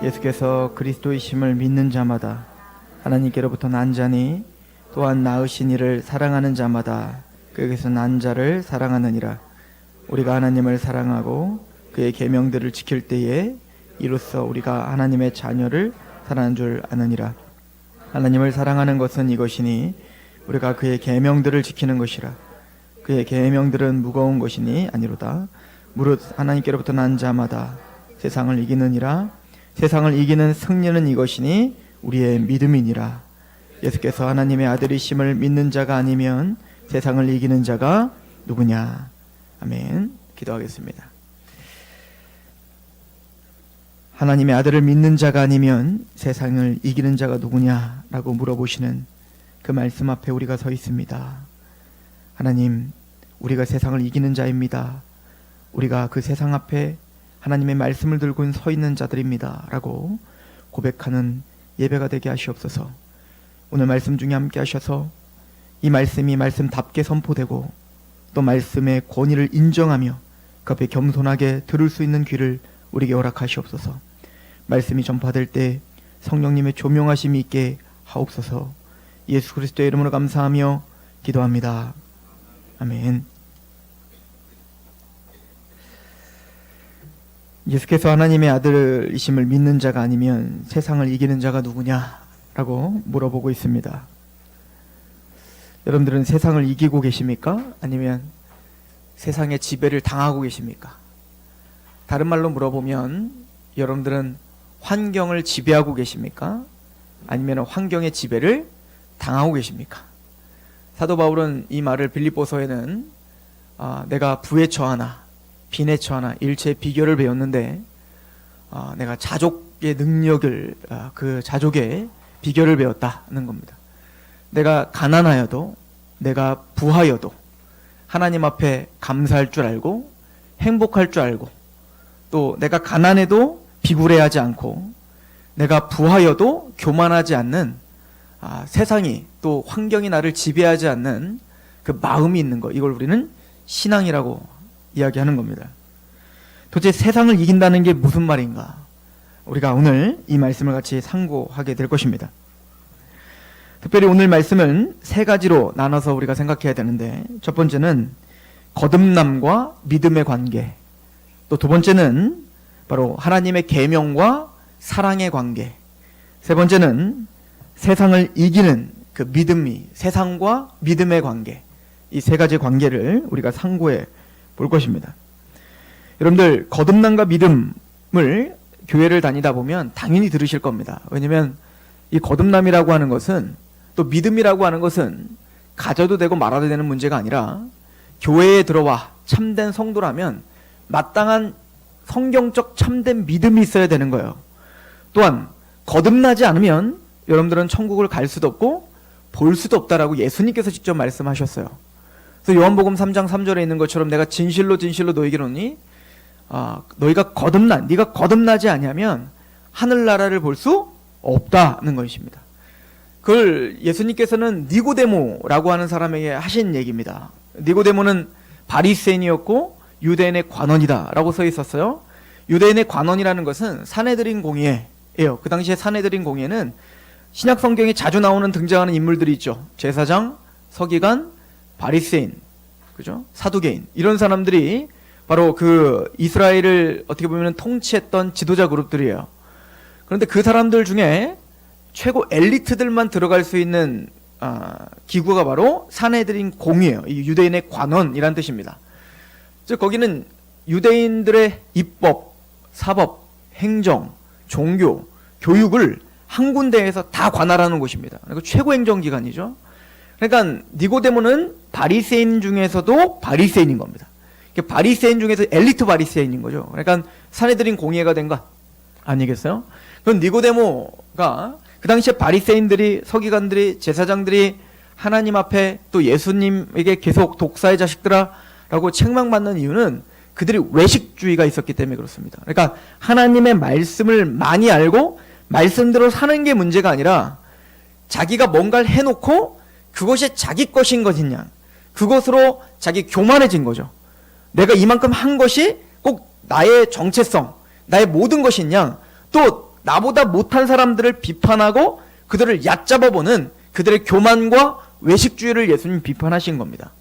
예수께서 그리스도이심을 믿는 자마다 하나님께로부터 난 자니 또한 낳으신 이를 사랑하는 자마다 그에게서 난 자를 사랑하느니라. 우리가 하나님을 사랑하고 그의 계명들을 지킬 때에 이로써 우리가 하나님의 자녀를 사랑하는 줄 아느니라. 하나님을 사랑하는 것은 이것이니 우리가 그의 계명들을 지키는 것이라. 그의 계명들은 무거운 것이니 아니로다. 무릇 하나님께로부터 난 자마다 세상을 이기느니라. 세상을 이기는 승리는 이것이니 우리의 믿음이니라. 예수께서 하나님의 아들이심을 믿는 자가 아니면 세상을 이기는 자가 누구냐. 아멘. 기도하겠습니다. 하나님의 아들을 믿는 자가 아니면 세상을 이기는 자가 누구냐라고 물어보시는 그 말씀 앞에 우리가 서 있습니다. 하나님, 우리가 세상을 이기는 자입니다. 우리가 그 세상 앞에 하나님의 말씀을 들고 서 있는 자들입니다 라고 고백하는 예배가 되게 하시옵소서. 오늘 말씀 중에 함께 하셔서 이 말씀이 말씀답게 선포되고 또 말씀의 권위를 인정하며 그 앞에 겸손하게 들을 수 있는 귀를 우리에게 허락하시옵소서. 말씀이 전파될 때 성령님의 조명하심이 있게 하옵소서. 예수 그리스도의 이름으로 감사하며 기도합니다. 아멘. 예수께서 하나님의 아들이심을 믿는 자가 아니면 세상을 이기는 자가 누구냐라고 물어보고 있습니다. 여러분들은 세상을 이기고 계십니까? 아니면 세상의 지배를 당하고 계십니까? 다른 말로 물어보면 여러분들은 환경을 지배하고 계십니까? 아니면 환경의 지배를 당하고 계십니까? 사도 바울은 이 말을 빌립보서에는 내가 부에 처하나 빈에 처하나 일체의 비결을 배웠는데 내가 자족의 능력을 그 자족의 비결을 배웠다는 겁니다. 내가 가난하여도 내가 부하여도 하나님 앞에 감사할 줄 알고 행복할 줄 알고 또 내가 가난해도 비굴해하지 않고 내가 부하여도 교만하지 않는 세상이 또 환경이 나를 지배하지 않는 그 마음이 있는 것, 이걸 우리는 신앙이라고 이야기하는 겁니다. 도대체 세상을 이긴다는 게 무슨 말인가? 우리가 오늘 이 말씀을 같이 상고하게 될 것입니다. 특별히 오늘 말씀은 세 가지로 나눠서 우리가 생각해야 되는데, 첫 번째는 거듭남과 믿음의 관계, 또 두 번째는 바로 하나님의 계명과 사랑의 관계, 세 번째는 세상을 이기는 그 믿음이 세상과 믿음의 관계, 이 세 가지 관계를 우리가 상고해 볼 것입니다. 여러분들, 거듭남과 믿음을 교회를 다니다 보면 당연히 들으실 겁니다. 왜냐하면 이 거듭남이라고 하는 것은 또 믿음이라고 하는 것은 가져도 되고 말아도 되는 문제가 아니라 교회에 들어와 참된 성도라면 마땅한 성경적 참된 믿음이 있어야 되는 거예요. 또한 거듭나지 않으면 여러분들은 천국을 갈 수도 없고 볼 수도 없다라고 예수님께서 직접 말씀하셨어요. 그래서 요한복음 3장 3절에 있는 것처럼 내가 진실로 진실로 너희에게 이르노니 네가 거듭나지 아니하면 하늘나라를 볼 수 없다는 것입니다. 그걸 예수님께서는 니고데모라고 하는 사람에게 하신 얘기입니다. 니고데모는 바리새인이었고 유대인의 관원이다 라고 써 있었어요. 유대인의 관원이라는 것은 산헤드린 공회예요. 그 당시에 산헤드린 공회는 신약 성경에 자주 나오는 등장하는 인물들이 있죠. 제사장, 서기관, 바리새인, 그죠? 사두개인, 이런 사람들이 바로 그 이스라엘을 어떻게 보면 통치했던 지도자 그룹들이에요. 그런데 그 사람들 중에 최고 엘리트들만 들어갈 수 있는 기구가 바로 산헤드린 공회예요. 이 유대인의 관원이란 뜻입니다. 즉 거기는 유대인들의 입법, 사법, 행정, 종교, 교육을 한 군데에서 다 관할하는 곳입니다. 그러니까 최고 행정기관이죠. 그러니까 니고데모는 바리새인 중에서도 바리새인인 겁니다. 바리새인 중에서 엘리트 바리새인인 거죠. 그러니까 산헤드린 공회가 된 것 아니겠어요? 그럼 니고데모가 그 당시에 바리새인들이, 서기관들이, 제사장들이 하나님 앞에 또 예수님에게 계속 독사의 자식들아 라고 책망받는 이유는 그들이 외식주의가 있었기 때문에 그렇습니다. 그러니까 하나님의 말씀을 많이 알고 말씀대로 사는 게 문제가 아니라 자기가 뭔가를 해놓고 그것이 자기 것인 것이냐, 그것으로 자기 교만해진 거죠. 내가 이만큼 한 것이 꼭 나의 정체성, 나의 모든 것이냐, 또 나보다 못한 사람들을 비판하고 그들을 얕잡아보는 그들의 교만과 외식주의를 예수님 비판하신 겁니다.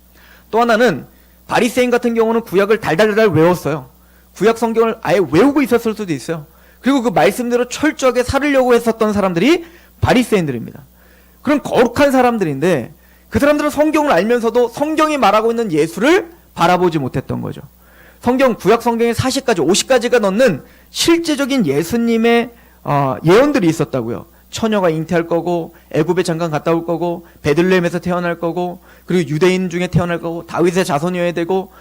또 하나는 바리새인 같은 경우는 구약을 달달달 외웠어요. 구약 성경을 아예 외우고 있었을 수도 있어요. 그리고 그 말씀대로 철저하게 살으려고 했었던 사람들이 바리새인들입니다. 그런 거룩한 사람들인데 그 사람들은 성경을 알면서도 성경이 말하고 있는 예수를 바라보지 못했던 거죠. 성경, 구약 성경에 40가지, 50가지가 넘는 실제적인 예수님의 예언들이 있었다고요. 처녀가 잉태할 거고, 애굽에 잠깐 갔다 올 거고, 베들레헴에서 태어날 거고, 그리고 유대인 중에 태어날 거고, 다윗의 자손이어야 되고,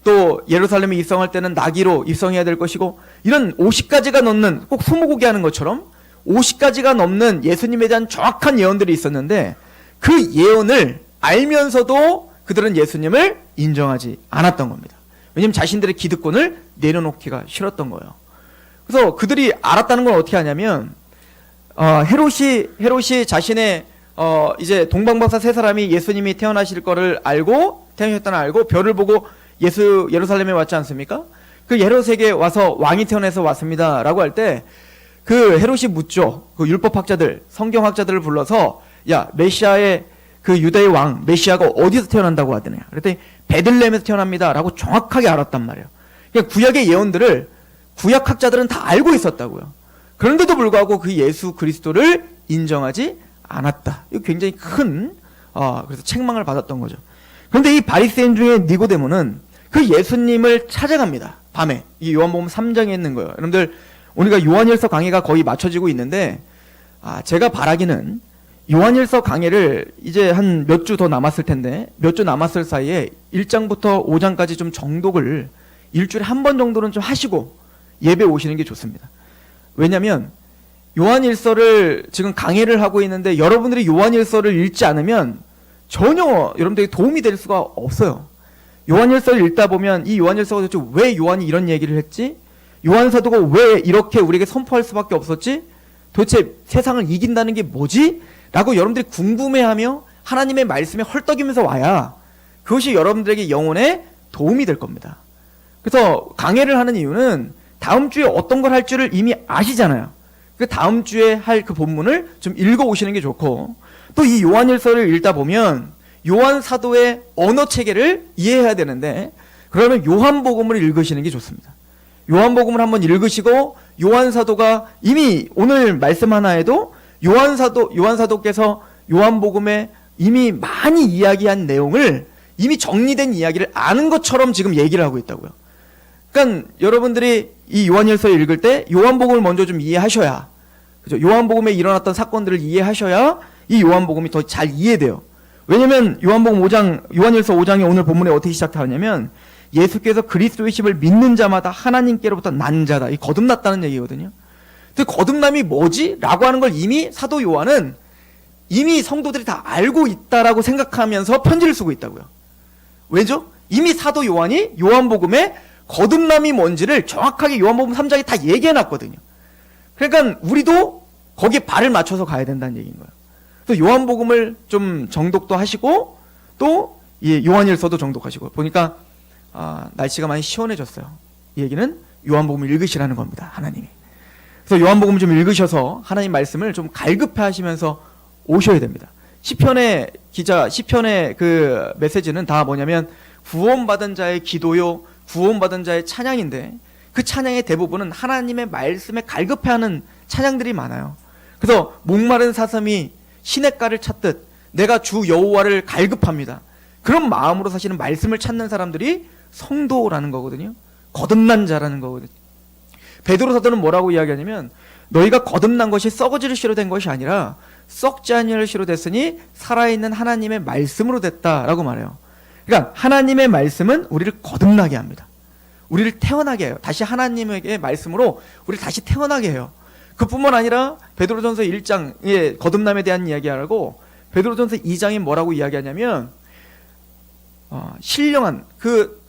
또 예루살렘에 입성할 때는 나귀로 입성해야 될 것이고, 이런 50가지가 넘는, 꼭 스무고개 하는 것처럼 50가지가 넘는 예수님에 대한 정확한 예언들이 있었는데 그 예언을 알면서도 그들은 예수님을 인정하지 않았던 겁니다. 왜냐하면 자신들의 기득권을 내려놓기가 싫었던 거예요. 그래서 그들이 알았다는 건 어떻게 하냐면 헤롯이 자신의 이제 동방박사 세 사람이 예수님이 태어나실 거를 알고 태어나셨다는 알고 별을 보고 예루살렘에 왔지 않습니까? 그 헤롯에게 와서 왕이 태어나서 왔습니다라고 할 때 그 헤롯이 묻죠. 그 율법학자들, 성경학자들을 불러서 야 메시아의 그 유대의 왕 메시아가 어디서 태어난다고 하더냐. 그랬더니 베들레헴에서 태어납니다라고 정확하게 알았단 말이에요. 그러니까 구약의 예언들을 구약학자들은 다 알고 있었다고요. 그런데도 불구하고 그 예수 그리스도를 인정하지 않았다. 이거 굉장히 큰 그래서 책망을 받았던 거죠. 그런데 이 바리새인 중에 니고데모는 그 예수님을 찾아갑니다. 밤에. 이 요한복음 3장에 있는 거예요. 여러분들 우리가 요한일서 강해가 거의 맞춰지고 있는데 제가 바라기는 요한일서 강해를 이제 한 몇 주 더 남았을 텐데 몇 주 남았을 사이에 1장부터 5장까지 좀 정독을 일주일에 한 번 정도는 좀 하시고 예배 오시는 게 좋습니다. 왜냐하면 요한일서를 지금 강해를 하고 있는데 여러분들이 요한일서를 읽지 않으면 전혀 여러분들에게 도움이 될 수가 없어요. 요한일서를 읽다 보면 이 요한일서가 도대체 왜 요한이 이런 얘기를 했지? 요한 사도가 왜 이렇게 우리에게 선포할 수밖에 없었지? 도대체 세상을 이긴다는 게 뭐지? 라고 여러분들이 궁금해하며 하나님의 말씀에 헐떡이면서 와야 그것이 여러분들에게 영혼에 도움이 될 겁니다. 그래서 강해를 하는 이유는 다음 주에 어떤 걸 할 줄을 이미 아시잖아요. 그 다음 주에 할 그 본문을 좀 읽어오시는 게 좋고 또 이 요한일서를 읽다 보면 요한 사도의 언어 체계를 이해해야 되는데 그러면 요한복음을 읽으시는 게 좋습니다. 요한복음을 한번 읽으시고 요한 사도가 이미 오늘 말씀 하나에도 요한 사도께서 요한복음에 이미 많이 이야기한 내용을 이미 정리된 이야기를 아는 것처럼 지금 얘기를 하고 있다고요. 그러니까 여러분들이 이 요한일서를 읽을 때 요한복음을 먼저 좀 이해하셔야, 그죠? 요한복음에 일어났던 사건들을 이해하셔야 이 요한복음이 더 잘 이해돼요. 왜냐면 요한일서 5장에 오늘 본문에 어떻게 시작하냐면 예수께서 그리스도이심을 믿는 자마다 하나님께로부터 난 자다. 이 거듭났다는 얘기거든요. 근데 거듭남이 뭐지? 라고 하는 걸 이미 사도 요한은 이미 성도들이 다 알고 있다라고 생각하면서 편지를 쓰고 있다고요. 왜죠? 이미 사도 요한이 요한복음에 거듭남이 뭔지를 정확하게 요한복음 3장에 다 얘기해놨거든요. 그러니까 우리도 거기에 발을 맞춰서 가야 된다는 얘기인 거예요. 그래서 요한복음을 좀 정독도 하시고 또 요한일서도 정독하시고 보니까 날씨가 많이 시원해졌어요. 이 얘기는 요한복음을 읽으시라는 겁니다. 하나님이. 그래서 요한복음 좀 읽으셔서 하나님 말씀을 좀 갈급해 하시면서 오셔야 됩니다. 시편의 그 메시지는 다 뭐냐면 구원받은 자의 기도요, 구원받은 자의 찬양인데 그 찬양의 대부분은 하나님의 말씀에 갈급해하는 찬양들이 많아요. 그래서 목마른 사슴이 시냇가를 찾듯 내가 주 여호와를 갈급합니다. 그런 마음으로 사실은 말씀을 찾는 사람들이 성도라는 거거든요. 거듭난 자라는 거거든요. 베드로 사도는 뭐라고 이야기하냐면 너희가 거듭난 것이 썩어질 시로 된 것이 아니라 썩지 아니할 시로 됐으니 살아있는 하나님의 말씀으로 됐다라고 말해요. 그러니까 하나님의 말씀은 우리를 거듭나게 합니다. 우리를 태어나게 해요. 다시 하나님의 말씀으로 우리를 다시 태어나게 해요. 그뿐만 아니라 베드로전서 1장의 거듭남에 대한 이야기하고 베드로전서 2장에 뭐라고 이야기하냐면 신령한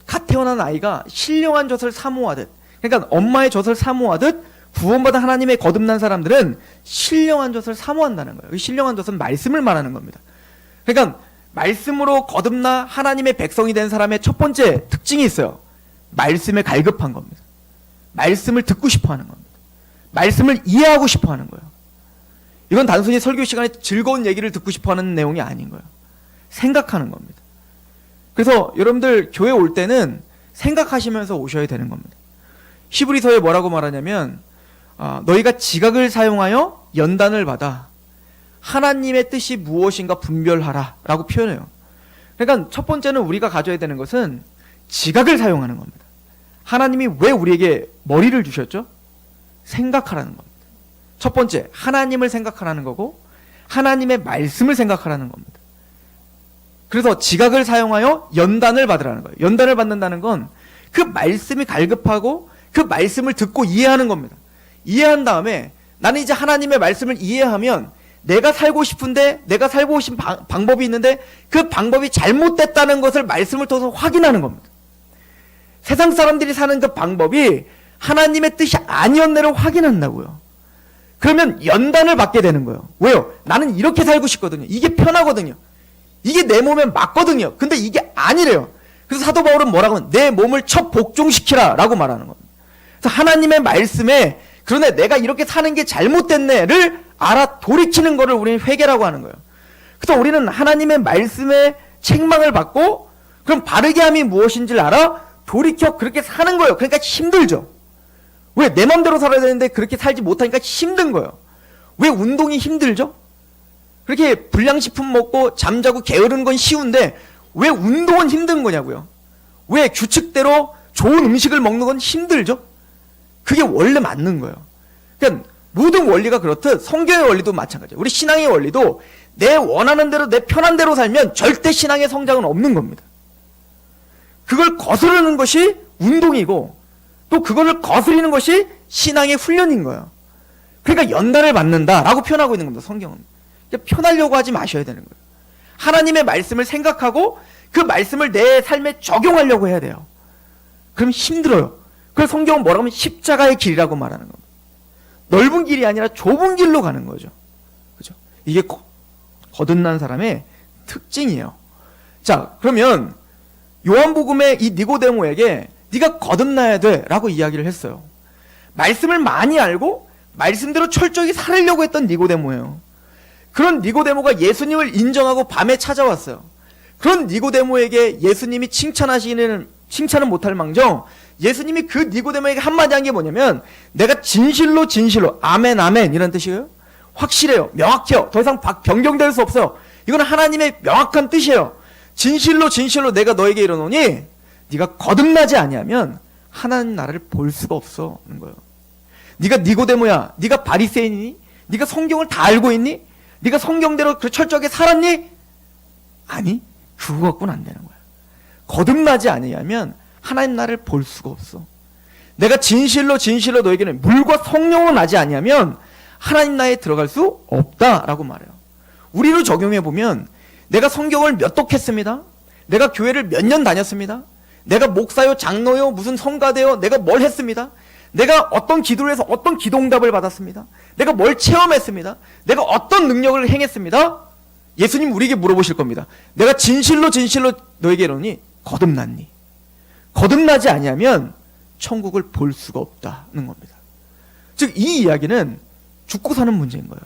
갓 태어난 아이가 신령한 젖을 사모하듯, 그러니까 엄마의 젖을 사모하듯 구원받은 하나님의 거듭난 사람들은 신령한 젖을 사모한다는 거예요. 신령한 젖은 말씀을 말하는 겁니다. 그러니까 말씀으로 거듭나 하나님의 백성이 된 사람의 첫 번째 특징이 있어요. 말씀에 갈급한 겁니다. 말씀을 듣고 싶어 하는 겁니다. 말씀을 이해하고 싶어 하는 거예요. 이건 단순히 설교 시간에 즐거운 얘기를 듣고 싶어 하는 내용이 아닌 거예요. 생각하는 겁니다. 그래서 여러분들 교회 올 때는 생각하시면서 오셔야 되는 겁니다. 히브리서에 뭐라고 말하냐면 너희가 지각을 사용하여 연단을 받아 하나님의 뜻이 무엇인가 분별하라 라고 표현해요. 그러니까 첫 번째는 우리가 가져야 되는 것은 지각을 사용하는 겁니다. 하나님이 왜 우리에게 머리를 주셨죠? 생각하라는 겁니다. 첫 번째, 하나님을 생각하라는 거고 하나님의 말씀을 생각하라는 겁니다. 그래서 지각을 사용하여 연단을 받으라는 거예요. 연단을 받는다는 건 그 말씀이 갈급하고 그 말씀을 듣고 이해하는 겁니다. 이해한 다음에 나는 이제 하나님의 말씀을 이해하면 내가 살고 싶은데 내가 살고 싶은 방법이 있는데 그 방법이 잘못됐다는 것을 말씀을 통해서 확인하는 겁니다. 세상 사람들이 사는 그 방법이 하나님의 뜻이 아니었네를 확인한다고요. 그러면 연단을 받게 되는 거예요. 왜요? 나는 이렇게 살고 싶거든요. 이게 편하거든요. 이게 내 몸에 맞거든요. 근데 이게 아니래요. 그래서 사도 바울은 뭐라고 하면 내 몸을 첫 복종시키라 라고 말하는 겁니다. 그래서 하나님의 말씀에 그러네 내가 이렇게 사는 게 잘못됐네를 알아 돌이키는 거를 우리는 회개라고 하는 거예요. 그래서 우리는 하나님의 말씀에 책망을 받고 그럼 바르게 함이 무엇인지를 알아 돌이켜 그렇게 사는 거예요. 그러니까 힘들죠. 왜? 내 맘대로 살아야 되는데 그렇게 살지 못하니까 힘든 거예요. 왜 운동이 힘들죠? 그렇게 불량식품 먹고 잠자고 게으른 건 쉬운데 왜 운동은 힘든 거냐고요. 왜 규칙대로 좋은 음식을 먹는 건 힘들죠? 그게 원래 맞는 거예요. 그러니까 모든 원리가 그렇듯 성경의 원리도 마찬가지예요. 우리 신앙의 원리도 내 원하는 대로 내 편한 대로 살면 절대 신앙의 성장은 없는 겁니다. 그걸 거스르는 것이 운동이고 또 그거를 거스리는 것이 신앙의 훈련인 거예요. 그러니까 연단을 받는다라고 표현하고 있는 겁니다. 성경은. 그러니까 편하려고 하지 마셔야 되는 거예요. 하나님의 말씀을 생각하고 그 말씀을 내 삶에 적용하려고 해야 돼요. 그럼 힘들어요. 그래서 성경은 뭐라고 하면 십자가의 길이라고 말하는 겁니다. 넓은 길이 아니라 좁은 길로 가는 거죠. 그죠? 이게 거듭난 사람의 특징이에요. 자, 그러면 요한복음의 이 니고데모에게 네가 거듭나야 돼 라고 이야기를 했어요. 말씀을 많이 알고 말씀대로 철저히 살으려고 했던 니고데모예요. 그런 니고데모가 예수님을 인정하고 밤에 찾아왔어요. 그런 니고데모에게 예수님이 칭찬은 못할 망정 예수님이 그 니고데모에게 한마디 한 게 뭐냐면 내가 진실로 아멘 아멘 이런 뜻이에요. 확실해요. 명확해요. 더 이상 변경될 수 없어요. 이건 하나님의 명확한 뜻이에요. 진실로 내가 너에게 이르노니 네가 거듭나지 아니하면 하나님 나라를 볼 수가 없어는 거예요. 네가 니고데모야. 네가 바리새인이니? 네가 성경을 다 알고 있니? 네가 성경대로 그 철저하게 살았니? 아니, 그거 갖고는 안 되는 거야. 거듭나지 아니하면 하나님 나라를 볼 수가 없어. 내가 진실로 너에게는 물과 성령으로 나지 아니하면 하나님 나라에 들어갈 수 없다라고 말해요. 우리로 적용해 보면 내가 성경을 몇 독했습니다. 내가 교회를 몇 년 다녔습니다. 내가 목사요, 장로요, 무슨 성가대요, 내가 뭘 했습니다. 내가 어떤 기도를 해서 어떤 기도응답을 받았습니다. 내가 뭘 체험했습니다. 내가 어떤 능력을 행했습니다. 예수님 우리에게 물어보실 겁니다. 내가 진실로 너에게 이르노니 거듭났니? 거듭나지 아니하면 천국을 볼 수가 없다는 겁니다. 즉 이 이야기는 죽고 사는 문제인 거예요.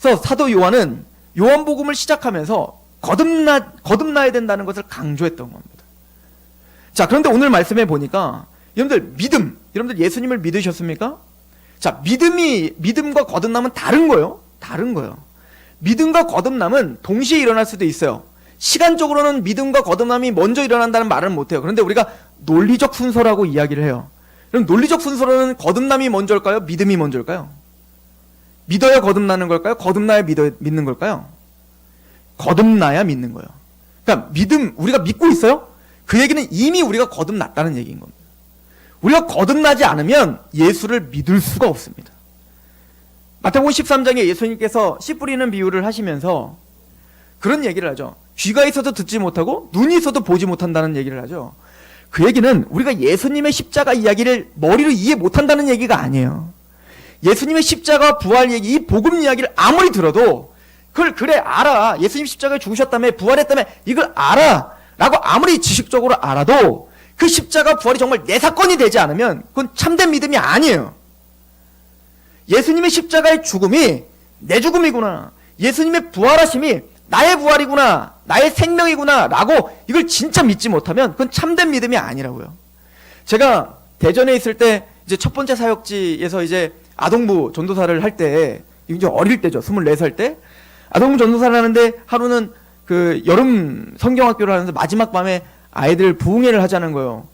그래서 사도 요한은 요한복음을 시작하면서 거듭나야 된다는 것을 강조했던 겁니다. 자, 그런데 오늘 말씀해 보니까 여러분들 믿음, 여러분들 예수님을 믿으셨습니까? 자, 믿음과 거듭남은 다른 거예요. 다른 거예요. 믿음과 거듭남은 동시에 일어날 수도 있어요. 시간적으로는 믿음과 거듭남이 먼저 일어난다는 말은 못해요. 그런데 우리가 논리적 순서라고 이야기를 해요. 그럼 논리적 순서로는 거듭남이 먼저일까요? 믿음이 먼저일까요? 믿어야 거듭나는 걸까요? 거듭나야 믿는 걸까요? 거듭나야 믿는 거예요. 그러니까 믿음, 우리가 믿고 있어요? 그 얘기는 이미 우리가 거듭났다는 얘기인 겁니다. 우리가 거듭나지 않으면 예수를 믿을 수가 없습니다. 마태복음 13장에 예수님께서 씨 뿌리는 비유를 하시면서 그런 얘기를 하죠. 귀가 있어도 듣지 못하고 눈이 있어도 보지 못한다는 얘기를 하죠. 그 얘기는 우리가 예수님의 십자가 이야기를 머리로 이해 못한다는 얘기가 아니에요. 예수님의 십자가 부활 얘기, 이 복음 이야기를 아무리 들어도 그걸 그래 알아. 예수님 십자가에 죽으셨다며 부활했다며 이걸 알아 라고 아무리 지식적으로 알아도 그 십자가 부활이 정말 내 사건이 되지 않으면 그건 참된 믿음이 아니에요. 예수님의 십자가의 죽음이 내 죽음이구나, 예수님의 부활하심이 나의 부활이구나, 나의 생명이구나 라고 이걸 진짜 믿지 못하면 그건 참된 믿음이 아니라고요. 제가 대전에 있을 때 이제 첫 번째 사역지에서 이제 아동부 전도사를 할 때, 이제 어릴 때죠. 24살 때 아동부 전도사를 하는데, 하루는 그 여름 성경학교를 하는데 마지막 밤에 아이들 부흥회를 하자는 거예요.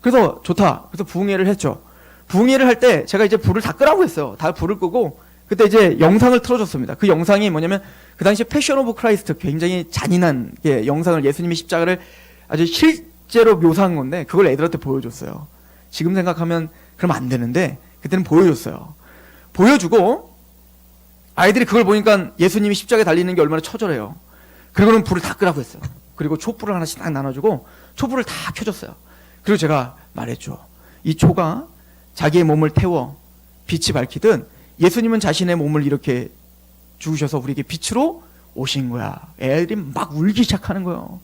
그래서 좋다. 그래서 부흥회를 했죠. 부흥회를 할 때 제가 이제 불을 다 끄라고 했어요. 다 불을 끄고 그때 이제 영상을 틀어줬습니다. 그 영상이 뭐냐면, 그 당시 패션 오브 크라이스트, 굉장히 잔인한 영상을, 예수님의 십자가를 아주 실제로 묘사한 건데 그걸 애들한테 보여줬어요. 지금 생각하면 그러면 안 되는데 그때는 보여줬어요. 보여주고 아이들이 그걸 보니까 예수님이 십자가에 달리는 게 얼마나 처절해요. 그리고는 불을 다 끄라고 했어요. 그리고 촛불을 하나씩 딱 나눠주고 촛불을 다 켜줬어요. 그리고 제가 말했죠. 이 초가 자기의 몸을 태워 빛이 밝히듯 예수님은 자신의 몸을 이렇게 죽으셔서 우리에게 빛으로 오신 거야. 애들이 막 울기 시작하는 거예요.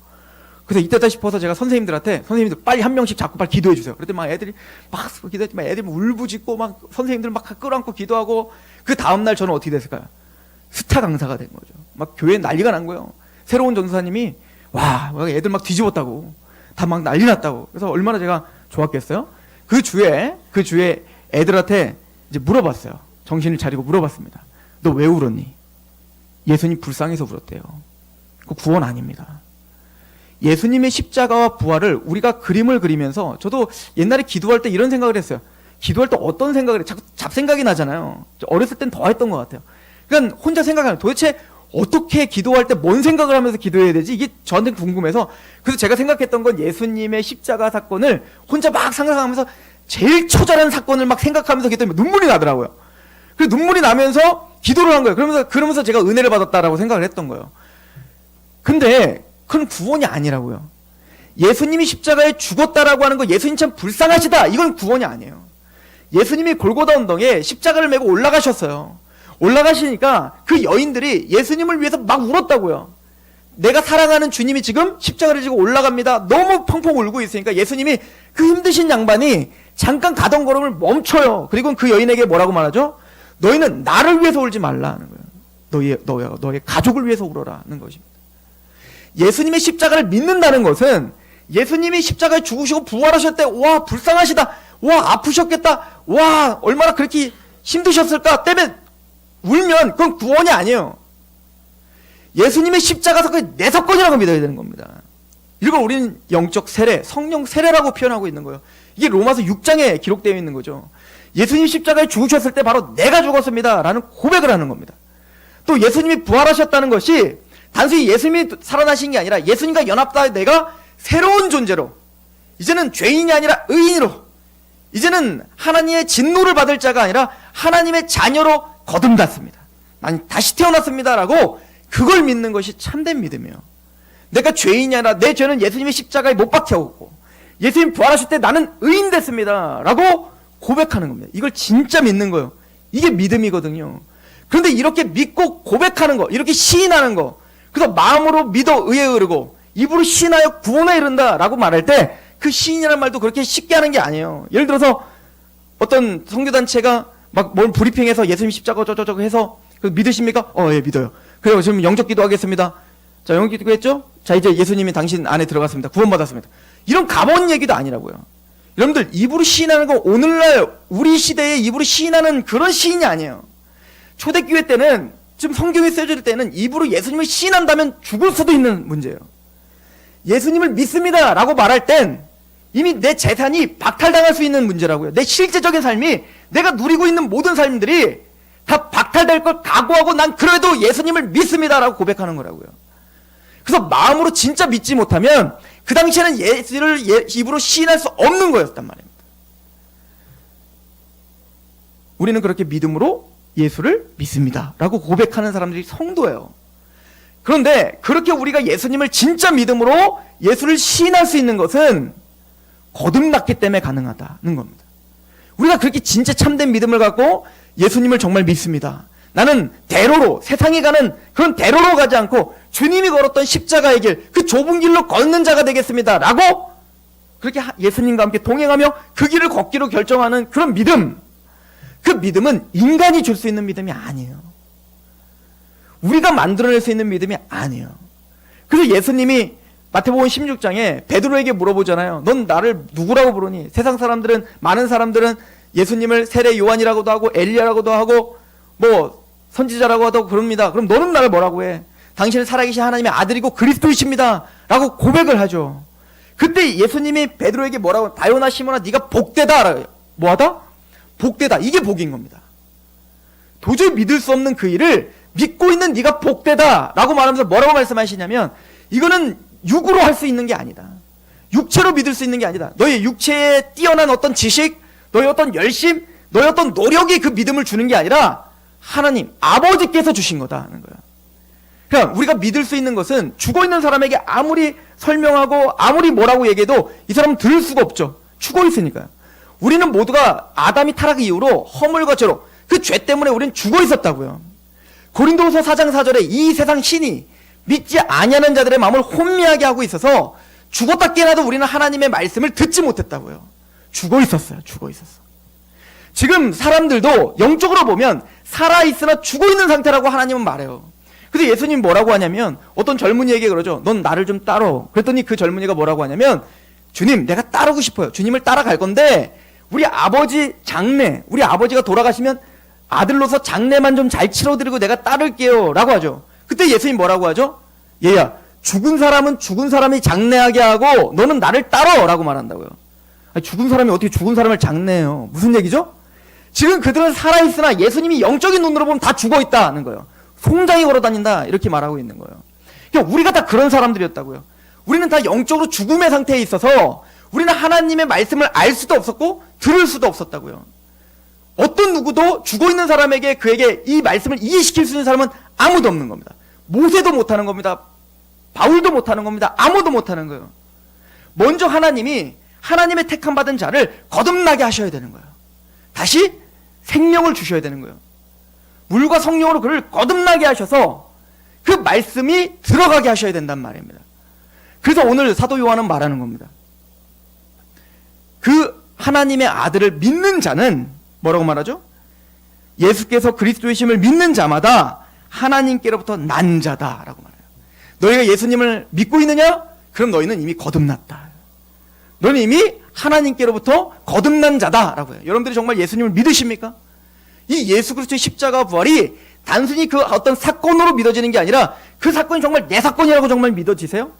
그래서 이때다 싶어서 제가 선생님들 빨리 한 명씩 자꾸 빨리 기도해 주세요. 그랬더니 막 애들이 막 기도했지만 애들이 울부짖고 막 선생님들 막 끌어안고 기도하고, 그 다음날 저는 어떻게 됐을까요? 스타 강사가 된 거죠. 막 교회에 난리가 난 거예요. 새로운 전도사님이 와, 애들 막 뒤집었다고, 다 막 난리 났다고. 그래서 얼마나 제가 좋았겠어요? 그 주에 애들한테 이제 물어봤어요. 정신을 차리고 물어봤습니다. 너 왜 울었니? 예수님 불쌍해서 울었대요. 그거 구원 아닙니다. 예수님의 십자가와 부활을 우리가 그림을 그리면서, 저도 옛날에 기도할 때 이런 생각을 했어요. 기도할 때 어떤 생각을 해? 자꾸 잡생각이 나잖아요. 어렸을 땐 더 했던 것 같아요. 그러니까 혼자 생각하면 도대체 어떻게 기도할 때 뭔 생각을 하면서 기도해야 되지? 이게 저한테 궁금해서, 그래서 제가 생각했던 건 예수님의 십자가 사건을 혼자 막 상상하면서 제일 처절한 사건을 막 생각하면서 기도하면 눈물이 나더라고요. 그래서 눈물이 나면서 기도를 한 거예요. 그러면서 제가 은혜를 받았다라고 생각을 했던 거예요. 근데 그건 구원이 아니라고요. 예수님이 십자가에 죽었다라고 하는 거, 예수님 참 불쌍하시다, 이건 구원이 아니에요. 예수님이 골고다 언덕에 십자가를 메고 올라가셨어요. 올라가시니까 그 여인들이 예수님을 위해서 막 울었다고요. 내가 사랑하는 주님이 지금 십자가를 지고 올라갑니다. 너무 펑펑 울고 있으니까 예수님이, 그 힘드신 양반이 잠깐 가던 걸음을 멈춰요. 그리고 그 여인에게 뭐라고 말하죠? 너희는 나를 위해서 울지 말라는 거예요. 너의 가족을 위해서 울어라는 것입니다. 예수님의 십자가를 믿는다는 것은, 예수님이 십자가에 죽으시고 부활하셨을 때, 와, 불쌍하시다, 와, 아프셨겠다, 와, 얼마나 그렇게 힘드셨을까 때문에 울면 그건 구원이 아니에요. 예수님의 십자가 사건이 내 사건이라고 믿어야 되는 겁니다. 이걸 우리는 영적 세례, 성령 세례라고 표현하고 있는 거예요. 이게 로마서 6장에 기록되어 있는 거죠. 예수님 십자가에 죽으셨을 때 바로 내가 죽었습니다 라는 고백을 하는 겁니다. 또 예수님이 부활하셨다는 것이 단순히 예수님이 살아나신 게 아니라, 예수님과 연합다 내가 새로운 존재로, 이제는 죄인이 아니라 의인으로, 이제는 하나님의 진노를 받을 자가 아니라 하나님의 자녀로 거듭났습니다. 난 다시 태어났습니다 라고, 그걸 믿는 것이 참된 믿음이에요. 내가 죄인이 아니라 내 죄는 예수님의 십자가에 못 박혀오고 예수님 부활하실 때 나는 의인 됐습니다 라고 고백하는 겁니다. 이걸 진짜 믿는 거예요. 이게 믿음이거든요. 그런데 이렇게 믿고 고백하는 거, 이렇게 시인하는 거, 그래서 마음으로 믿어 의에 이르고 입으로 시인하여 구원에 이른다 라고 말할 때, 그 시인이라는 말도 그렇게 쉽게 하는 게 아니에요. 예를 들어서 어떤 선교단체가 막 뭘 브리핑해서 예수님 십자가 어쩌고저쩌고 해서, 믿으십니까? 예, 믿어요. 그래요, 지금 영적 기도 하겠습니다. 자, 영적 기도 했죠? 자, 이제 예수님이 당신 안에 들어갔습니다. 구원받았습니다. 이런 가본 얘기도 아니라고요. 여러분들, 입으로 시인하는 거 오늘날 우리 시대에 입으로 시인하는 그런 시인이 아니에요. 초대교회 때는, 지금 성경에 쓰여질 때는 입으로 예수님을 시인한다면 죽을 수도 있는 문제예요. 예수님을 믿습니다 라고 말할 땐 이미 내 재산이 박탈당할 수 있는 문제라고요. 내 실제적인 삶이, 내가 누리고 있는 모든 삶들이 다 박탈될 걸 각오하고 난 그래도 예수님을 믿습니다 라고 고백하는 거라고요. 그래서 마음으로 진짜 믿지 못하면 그 당시에는 예수를 입으로 시인할 수 없는 거였단 말입니다. 우리는 그렇게 믿음으로 예수를 믿습니다 라고 고백하는 사람들이 성도예요. 그런데 그렇게 우리가 예수님을 진짜 믿음으로 예수를 시인할 수 있는 것은 거듭났기 때문에 가능하다는 겁니다. 우리가 그렇게 진짜 참된 믿음을 갖고 예수님을 정말 믿습니다, 나는 대로로, 세상이 가는 그런 대로로 가지 않고 주님이 걸었던 십자가의 길, 그 좁은 길로 걷는 자가 되겠습니다 라고, 그렇게 예수님과 함께 동행하며 그 길을 걷기로 결정하는 그런 믿음, 그 믿음은 인간이 줄 수 있는 믿음이 아니에요. 우리가 만들어낼 수 있는 믿음이 아니에요. 그래서 예수님이 마태복음 16장에 베드로에게 물어보잖아요. 넌 나를 누구라고 부르니? 세상 사람들은, 많은 사람들은 예수님을 세례 요한이라고도 하고 엘리야라고도 하고 뭐 선지자라고 하고 그럽니다. 그럼 너는 나를 뭐라고 해? 당신은 살아계신 하나님의 아들이고 그리스도이십니다 라고 고백을 하죠. 그때 예수님이 베드로에게 뭐라고? 바요나 시몬아 네가 복되다. 뭐하다? 복되다. 이게 복인 겁니다. 도저히 믿을 수 없는 그 일을 믿고 있는 네가 복되다 라고 말하면서 뭐라고 말씀하시냐면, 이거는 육으로 할 수 있는 게 아니다. 육체로 믿을 수 있는 게 아니다. 너의 육체에 뛰어난 어떤 지식, 너의 어떤 열심, 너의 어떤 노력이 그 믿음을 주는 게 아니라 하나님 아버지께서 주신 거다 하는 거예요. 그러니까 우리가 믿을 수 있는 것은 죽어있는 사람에게 아무리 설명하고 아무리 뭐라고 얘기해도 이 사람은 들을 수가 없죠. 죽어있으니까요. 우리는 모두가 아담이 타락 이후로 허물과 죄로, 그 죄 때문에 우리는 죽어있었다고요. 고린도후서 4장 4절에 이 세상 신이 믿지 아니하는 자들의 마음을 혼미하게 하고 있어서 죽었다 깨어나도 우리는 하나님의 말씀을 듣지 못했다고요. 죽어있었어요. 죽어있었어. 지금 사람들도 영적으로 보면 살아있으나 죽어있는 상태라고 하나님은 말해요. 그래서 예수님 뭐라고 하냐면, 어떤 젊은이에게 그러죠. 넌 나를 좀 따라. 그랬더니 그 젊은이가 뭐라고 하냐면, 주님 내가 따르고 싶어요. 주님을 따라갈 건데 우리 아버지 장례, 우리 아버지가 돌아가시면 아들로서 장례만 좀 잘 치러드리고 내가 따를게요 라고 하죠. 그때 예수님 뭐라고 하죠? 얘야, 죽은 사람은 죽은 사람이 장례하게 하고 너는 나를 따라 라고 말한다고요. 아니, 죽은 사람이 어떻게 죽은 사람을 장례해요? 무슨 얘기죠? 지금 그들은 살아있으나 예수님이 영적인 눈으로 보면 다 죽어있다는 거예요. 송장이 걸어다닌다 이렇게 말하고 있는 거예요. 그러니까 우리가 다 그런 사람들이었다고요. 우리는 다 영적으로 죽음의 상태에 있어서 우리는 하나님의 말씀을 알 수도 없었고 들을 수도 없었다고요. 어떤 누구도 죽어있는 사람에게 그에게 이 말씀을 이해시킬 수 있는 사람은 아무도 없는 겁니다. 모세도 못하는 겁니다. 바울도 못하는 겁니다. 아무도 못하는 거예요. 먼저 하나님이 하나님의 택함 받은 자를 거듭나게 하셔야 되는 거예요. 다시 생명을 주셔야 되는 거예요. 물과 성령으로 그를 거듭나게 하셔서 그 말씀이 들어가게 하셔야 된단 말입니다. 그래서 오늘 사도 요한은 말하는 겁니다. 그 하나님의 아들을 믿는 자는 뭐라고 말하죠? 예수께서 그리스도이심을 믿는 자마다 하나님께로부터 난 자다라고 말해요. 너희가 예수님을 믿고 있느냐? 그럼 너희는 이미 거듭났다. 너희는 이미 하나님께로부터 거듭난 자다라고 해요. 여러분들이 정말 예수님을 믿으십니까? 이 예수 그리스도의 십자가 부활이 단순히 그 어떤 사건으로 믿어지는 게 아니라 그 사건이 정말 내 사건이라고 정말 믿어지세요?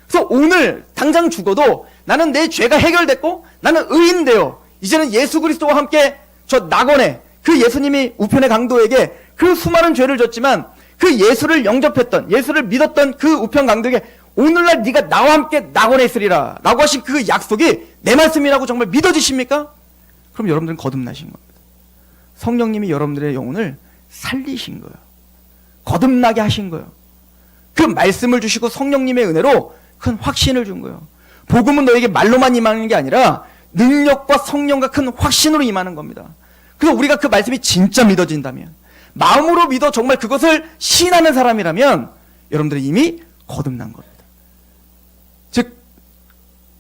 그래서 오늘 당장 죽어도 나는 내 죄가 해결됐고 나는 의인되어 이제는 예수 그리스도와 함께 저 낙원에 그 예수님이 우편의 강도에게 그 수많은 죄를 졌지만 그 예수를 영접했던, 예수를 믿었던 그 우편 강도에게 오늘날 네가 나와 함께 낙원에 있으리라 라고 하신 그 약속이 내 말씀이라고 정말 믿어지십니까? 그럼 여러분들은 거듭나신 겁니다. 성령님이 여러분들의 영혼을 살리신 거예요. 거듭나게 하신 거예요. 그 말씀을 주시고 성령님의 은혜로 큰 확신을 준 거예요. 복음은 너에게 말로만 임하는 게 아니라 능력과 성령과 큰 확신으로 임하는 겁니다. 그래서 우리가 그 말씀이 진짜 믿어진다면, 마음으로 믿어 정말 그것을 신하는 사람이라면 여러분들이 이미 거듭난 겁니다. 즉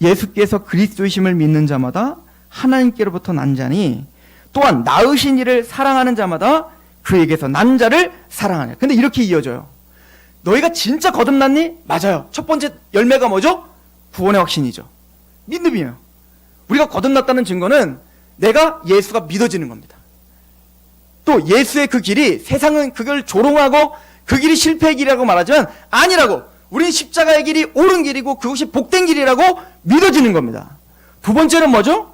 예수께서 그리스도이심을 믿는 자마다 하나님께로부터 난 자니 또한 낳으신 이를 사랑하는 자마다 그에게서 난 자를 사랑하냐. 근데 이렇게 이어져요. 너희가 진짜 거듭났니? 맞아요. 첫 번째 열매가 뭐죠? 구원의 확신이죠. 믿음이에요. 우리가 거듭났다는 증거는 내가 예수가 믿어지는 겁니다. 또 예수의 그 길이, 세상은 그걸 조롱하고 그 길이 실패의 길이라고 말하지만 아니라고, 우리는 십자가의 길이 옳은 길이고 그것이 복된 길이라고 믿어지는 겁니다. 두 번째는 뭐죠?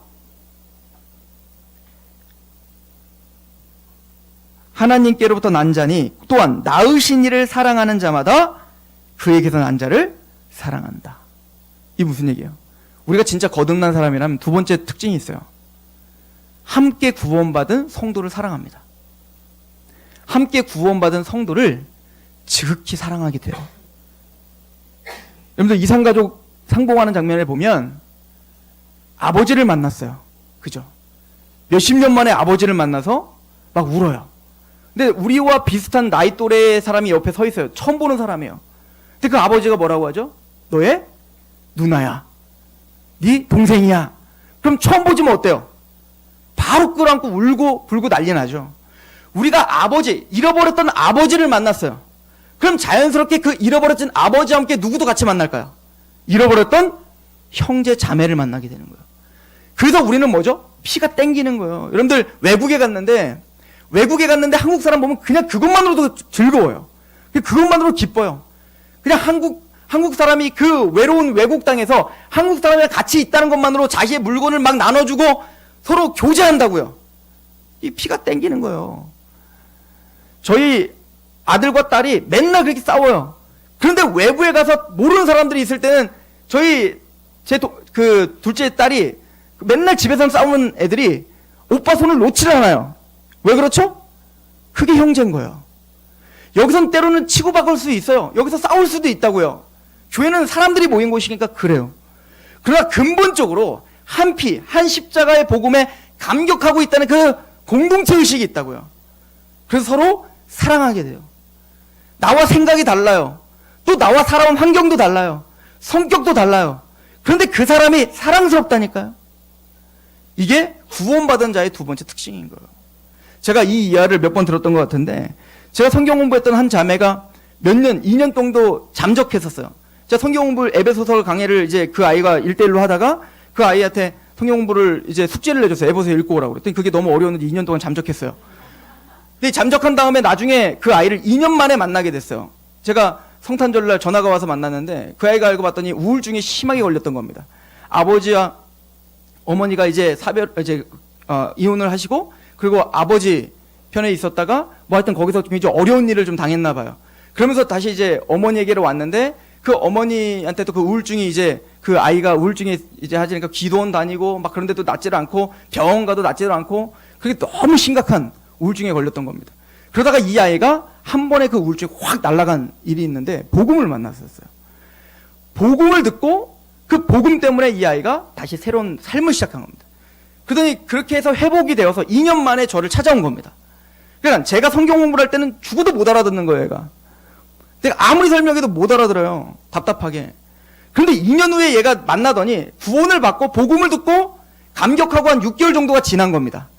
하나님께로부터 난 자니 또한 낳으신 이를 사랑하는 자마다 그에게서 난 자를 사랑한다. 이게 무슨 얘기예요? 우리가 진짜 거듭난 사람이라면 두 번째 특징이 있어요. 함께 구원받은 성도를 사랑합니다. 함께 구원받은 성도를 지극히 사랑하게 돼요. 여러분들 이산가족 상봉하는 장면을 보면 아버지를 만났어요. 그죠? 몇십 년 만에 아버지를 만나서 막 울어요. 근데 우리와 비슷한 나이 또래의 사람이 옆에 서 있어요. 처음 보는 사람이에요. 근데 그 아버지가 뭐라고 하죠? 너의 누나야. 네 동생이야. 그럼 처음 보지면 어때요? 바로 끌어안고 울고 불고 난리 나죠. 우리가 잃어버렸던 아버지를 만났어요. 그럼 자연스럽게 그 잃어버렸던 아버지와 함께 누구도 같이 만날까요? 잃어버렸던 형제 자매를 만나게 되는 거예요. 그래서 우리는 뭐죠? 피가 땡기는 거예요. 여러분들 외국에 갔는데 한국 사람 보면 그냥 그것만으로도 즐거워요. 그것만으로 기뻐요. 그냥 한국 사람이 그 외로운 외국 땅에서 한국 사람이랑 같이 있다는 것만으로 자기의 물건을 막 나눠주고 서로 교제한다고요. 이 피가 땡기는 거예요. 저희 아들과 딸이 맨날 그렇게 싸워요. 그런데 외부에 가서 모르는 사람들이 있을 때는 그 둘째 딸이 맨날 집에서 싸우는 애들이 오빠 손을 놓지를 않아요. 왜 그렇죠? 그게 형제인 거예요. 여기선 때로는 치고받을 수 있어요. 여기서 싸울 수도 있다고요. 교회는 사람들이 모인 곳이니까 그래요. 그러나 근본적으로 한 피, 한 십자가의 복음에 감격하고 있다는 그 공동체 의식이 있다고요. 그래서 서로 사랑하게 돼요. 나와 생각이 달라요. 또 나와 살아온 환경도 달라요. 성격도 달라요. 그런데 그 사람이 사랑스럽다니까요. 이게 구원받은 자의 두 번째 특징인 거예요. 제가 이 이야기를 몇 번 들었던 것 같은데, 제가 성경 공부했던 한 자매가 2년 정도 잠적했었어요. 제가 성경 공부를 에베소서 강의를 이제 그 아이가 1대1로 하다가 그 아이한테 성경 공부를 이제 숙제를 내줬어요. 에베소서 읽고 오라고. 그랬더니 그게 너무 어려웠는데 2년 동안 잠적했어요. 근데 잠적한 다음에 나중에 그 아이를 2년 만에 만나게 됐어요. 제가 성탄절날 전화가 와서 만났는데 그 아이가 알고 봤더니 우울증이 심하게 걸렸던 겁니다. 아버지와 어머니가 이제 이혼을 하시고, 그리고 아버지 편에 있었다가 뭐 하여튼 거기서 굉장히 어려운 일을 좀 당했나 봐요. 그러면서 다시 이제 어머니에게로 왔는데, 그 어머니한테도 그 우울증이 이제 그 아이가 우울증이 이제 하지니까 기도원 다니고 막 그런데도 낫지를 않고 병원 가도 낫지를 않고, 그게 너무 심각한 우울증에 걸렸던 겁니다. 그러다가 이 아이가 한 번에 그 우울증이 확 날아간 일이 있는데 복음을 만났었어요. 복음을 듣고 그 복음 때문에 이 아이가 다시 새로운 삶을 시작한 겁니다. 그러더니 그렇게 해서 회복이 되어서 2년 만에 저를 찾아온 겁니다. 그러니까 제가 성경 공부를 할 때는 죽어도 못 알아듣는 거예요, 얘가. 내가 아무리 설명해도 못 알아들어요. 답답하게. 그런데 2년 후에 얘가 만나더니 구원을 받고 복음을 듣고 감격하고 한 6개월 정도가 지난 겁니다.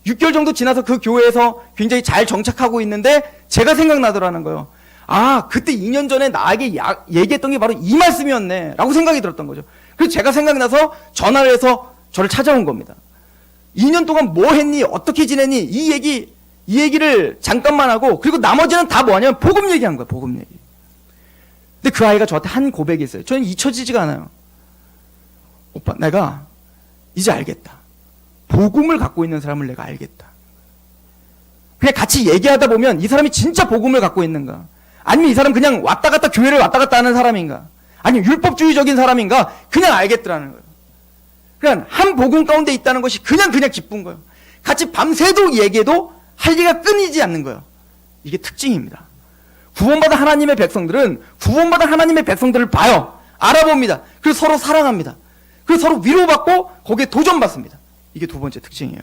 6개월 정도 지나서 그 교회에서 굉장히 잘 정착하고 있는데 제가 생각나더라는 거예요. 아, 그때 2년 전에 나에게 얘기했던 게 바로 이 말씀이었네 라고 생각이 들었던 거죠. 그래서 제가 생각나서 전화를 해서 저를 찾아온 겁니다. 2년 동안 뭐 했니? 어떻게 지냈니? 이 얘기를 잠깐만 하고, 그리고 나머지는 다 뭐냐면 복음 얘기한 거예요. 복음 얘기. 근데 그 아이가 저한테 한 고백이 있어요. 저는 잊혀지지가 않아요. 오빠, 내가 이제 알겠다. 복음을 갖고 있는 사람을 내가 알겠다. 그냥 같이 얘기하다 보면 이 사람이 진짜 복음을 갖고 있는가? 아니면 이 사람 그냥 왔다 갔다 교회를 왔다 갔다 하는 사람인가? 아니면 율법주의적인 사람인가? 그냥 알겠더라는 거예요. 그냥 한 복음 가운데 있다는 것이 그냥 기쁜 거예요. 같이 밤새도록 얘기해도 할 얘기가 끊이지 않는 거예요. 이게 특징입니다. 구원받은 하나님의 백성들은 구원받은 하나님의 백성들을 봐요. 알아봅니다. 그리고 서로 사랑합니다. 그리고 서로 위로받고 거기에 도전받습니다. 이게 두 번째 특징이에요.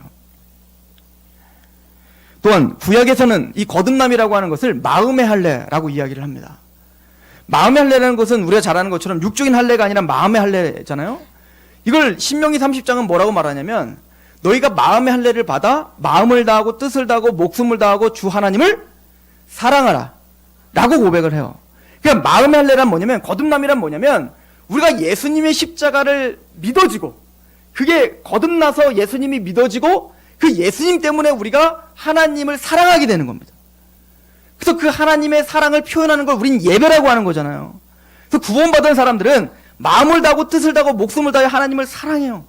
또한 구약에서는 이 거듭남이라고 하는 것을 마음의 할례라고 이야기를 합니다. 마음의 할례라는 것은 우리가 잘 아는 것처럼 육적인 할례가 아니라 마음의 할례잖아요. 이걸 신명기 30장은 뭐라고 말하냐면, 너희가 마음의 할례를 받아 마음을 다하고 뜻을 다하고 목숨을 다하고 주 하나님을 사랑하라 라고 고백을 해요. 그러니까 마음의 할례란 뭐냐면, 거듭남이란 뭐냐면, 우리가 예수님의 십자가를 믿어지고, 그게 거듭나서 예수님이 믿어지고 그 예수님 때문에 우리가 하나님을 사랑하게 되는 겁니다. 그래서 그 하나님의 사랑을 표현하는 걸 우린 예배라고 하는 거잖아요. 그래서 구원받은 사람들은 마음을 다하고 뜻을 다하고 목숨을 다해 하나님을 사랑해요.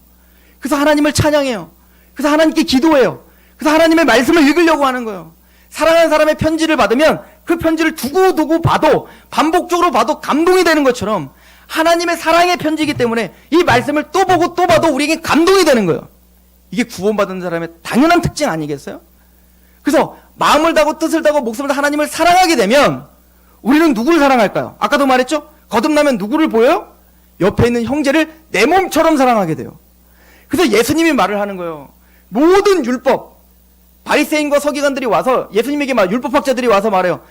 그래서 하나님을 찬양해요. 그래서 하나님께 기도해요. 그래서 하나님의 말씀을 읽으려고 하는 거예요. 사랑하는 사람의 편지를 받으면 그 편지를 두고두고 봐도, 반복적으로 봐도 감동이 되는 것처럼 하나님의 사랑의 편지이기 때문에 이 말씀을 또 보고 또 봐도 우리에게 감동이 되는 거예요. 이게 구원받은 사람의 당연한 특징 아니겠어요? 그래서 마음을 다하고 뜻을 다하고 목숨을 다하고 하나님을 사랑하게 되면 우리는 누구를 사랑할까요? 아까도 말했죠? 거듭나면 누구를 보여요? 옆에 있는 형제를 내 몸처럼 사랑하게 돼요. 그래서 예수님이 말을 하는 거예요. 모든 율법, 바리새인과 서기관들이 와서 예수님에게 율법학자들이 와서 말해요.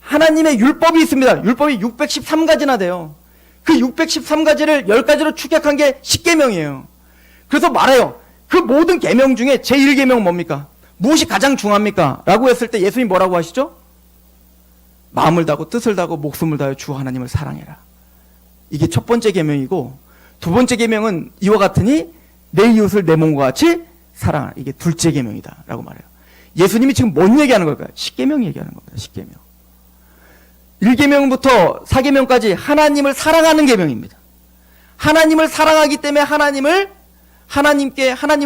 하나님의 율법이 있습니다. 율법이 613가지나 돼요. 그 613가지를 10가지로 축약한 게 십계명이에요. 그래서 말해요. 그 그 모든 계명 중에 제1계명은 뭡니까? 무엇이 가장 중요합니까? 라고 했을 때 예수님 뭐라고 하시죠? 마음을 다하고 뜻을 다하고 목숨을 다하여 주 하나님을 사랑해라. 이게 첫 번째 계명이고, 두 번째 계명은 이와 같으니 내 이웃을 내 몸과 같이 사랑하라. 이게 둘째 계명이다 라고 말해요. 예수님이 지금 뭔 얘기하는 걸까요? 십계명 얘기하는 겁니다. 십계명. 1계명부터 4계명까지 하나님을 사랑하는 계명입니다. 하나님을 사랑하기 때문에 하나님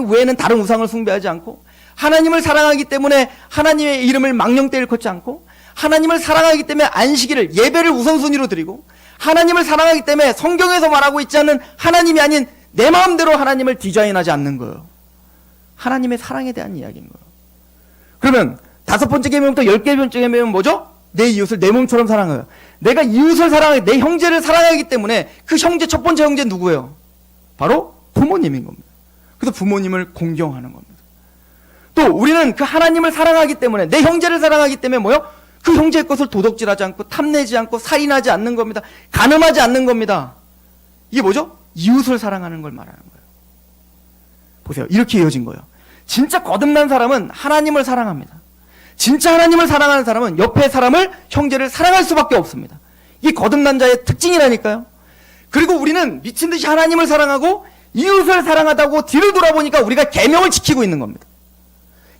외에는 다른 우상을 숭배하지 않고, 하나님을 사랑하기 때문에 하나님의 이름을 망령되이 일컫지 않고, 하나님을 사랑하기 때문에 안식일을, 예배를 우선순위로 드리고, 하나님을 사랑하기 때문에 성경에서 말하고 있지 않은 하나님이 아닌 내 마음대로 하나님을 디자인하지 않는 거예요. 하나님의 사랑에 대한 이야기인 거예요. 그러면 5번째 계명부터 10번째 계명은 뭐죠? 내 이웃을 내 몸처럼 사랑해요. 내가 이웃을 사랑하기, 내 형제를 사랑하기 때문에 그 형제, 첫 번째 형제는 누구예요? 바로 부모님인 겁니다. 그래서 부모님을 공경하는 겁니다. 또 우리는 그 하나님을 사랑하기 때문에, 내 형제를 사랑하기 때문에 뭐요? 그 형제의 것을 도둑질하지 않고, 탐내지 않고, 살인하지 않는 겁니다. 간음하지 않는 겁니다. 이게 뭐죠? 이웃을 사랑하는 걸 말하는 거예요. 보세요. 이렇게 이어진 거예요. 진짜 거듭난 사람은 하나님을 사랑합니다. 진짜 하나님을 사랑하는 사람은 옆에 사람을, 형제를 사랑할 수밖에 없습니다. 이게 거듭난 자의 특징이라니까요. 그리고 우리는 미친 듯이 하나님을 사랑하고 이웃을 사랑하다고 뒤를 돌아보니까 우리가 계명을 지키고 있는 겁니다.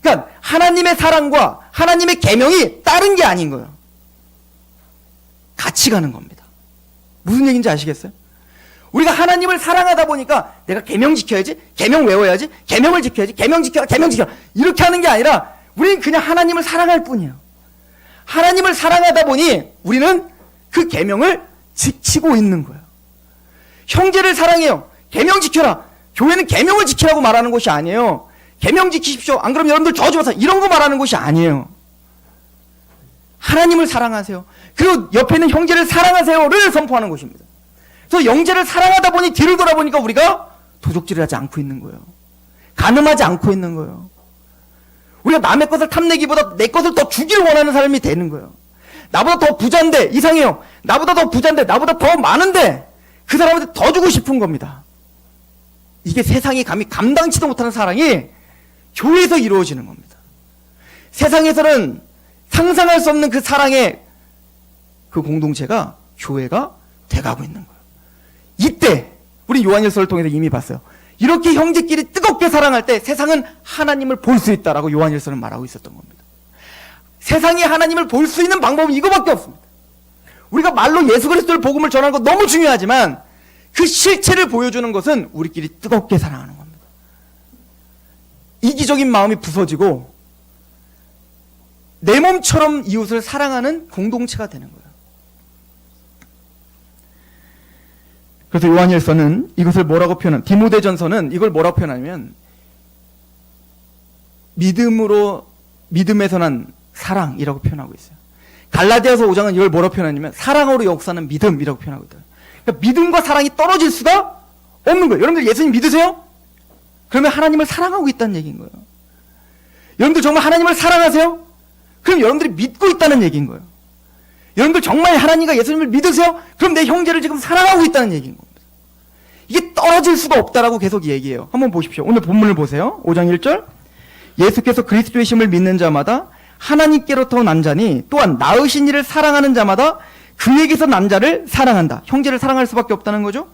그러니까 하나님의 사랑과 하나님의 계명이 다른 게 아닌 거예요. 같이 가는 겁니다. 무슨 얘기인지 아시겠어요? 우리가 하나님을 사랑하다 보니까 내가 계명 지켜야지, 계명 외워야지, 계명을 지켜야지, 계명 지켜라, 계명 지켜라, 이렇게 하는 게 아니라 우리는 그냥 하나님을 사랑할 뿐이에요. 하나님을 사랑하다 보니 우리는 그 계명을 지키고 있는 거예요. 형제를 사랑해요. 계명 지켜라. 교회는 계명을 지키라고 말하는 곳이 아니에요. 계명 지키십시오. 안 그러면 여러분들 저주받아. 이런 거 말하는 곳이 아니에요. 하나님을 사랑하세요. 그리고 옆에 있는 형제를 사랑하세요를 선포하는 곳입니다. 그래서 형제를 사랑하다 보니 뒤를 돌아보니까 우리가 도둑질을 하지 않고 있는 거예요. 간음하지 않고 있는 거예요. 우리가 남의 것을 탐내기보다 내 것을 더 주기를 원하는 사람이 되는 거예요. 나보다 더 부자인데, 이상해요. 나보다 더 부자인데, 나보다 더 많은데 그 사람한테 더 주고 싶은 겁니다. 이게 세상이 감히 감당치도 못하는 사랑이 교회에서 이루어지는 겁니다. 세상에서는 상상할 수 없는 그 사랑의 그 공동체가 교회가 돼가고 있는 거예요. 이때 우리 요한일서를 통해서 이미 봤어요. 이렇게 형제끼리 뜨겁게 사랑할 때 세상은 하나님을 볼 수 있다라고 요한일서는 말하고 있었던 겁니다. 세상이 하나님을 볼 수 있는 방법은 이거밖에 없습니다. 우리가 말로 예수 그리스도의 복음을 전하는 거 너무 중요하지만 그 실체를 보여주는 것은 우리끼리 뜨겁게 사랑하는 겁니다. 이기적인 마음이 부서지고 내 몸처럼 이웃을 사랑하는 공동체가 되는 거예요. 그래서 요한일서는 이것을 뭐라고 표현하면, 디모데전서는 이걸 뭐라고 표현하냐면 믿음에서 난 사랑이라고 표현하고 있어요. 갈라디아서 5장은 이걸 뭐라고 표현하냐면 사랑으로 역사하는 믿음이라고 표현하고 있어요. 그러니까 믿음과 사랑이 떨어질 수가 없는 거예요. 여러분들 예수님 믿으세요? 그러면 하나님을 사랑하고 있다는 얘기인 거예요. 여러분들 정말 하나님을 사랑하세요? 그럼 여러분들이 믿고 있다는 얘기인 거예요. 여러분들 정말 하나님과 예수님을 믿으세요? 그럼 내 형제를 지금 사랑하고 있다는 얘기인 겁니다. 이게 떨어질 수가 없다라고 계속 얘기해요. 한번 보십시오. 오늘 본문을 보세요. 5장 1절. 예수께서 그리스도의 심을 믿는 자마다 하나님께로부터 난 자니 또한 낳으신 이를 사랑하는 자마다 그에게서 난 자를 사랑한다. 형제를 사랑할 수밖에 없다는 거죠.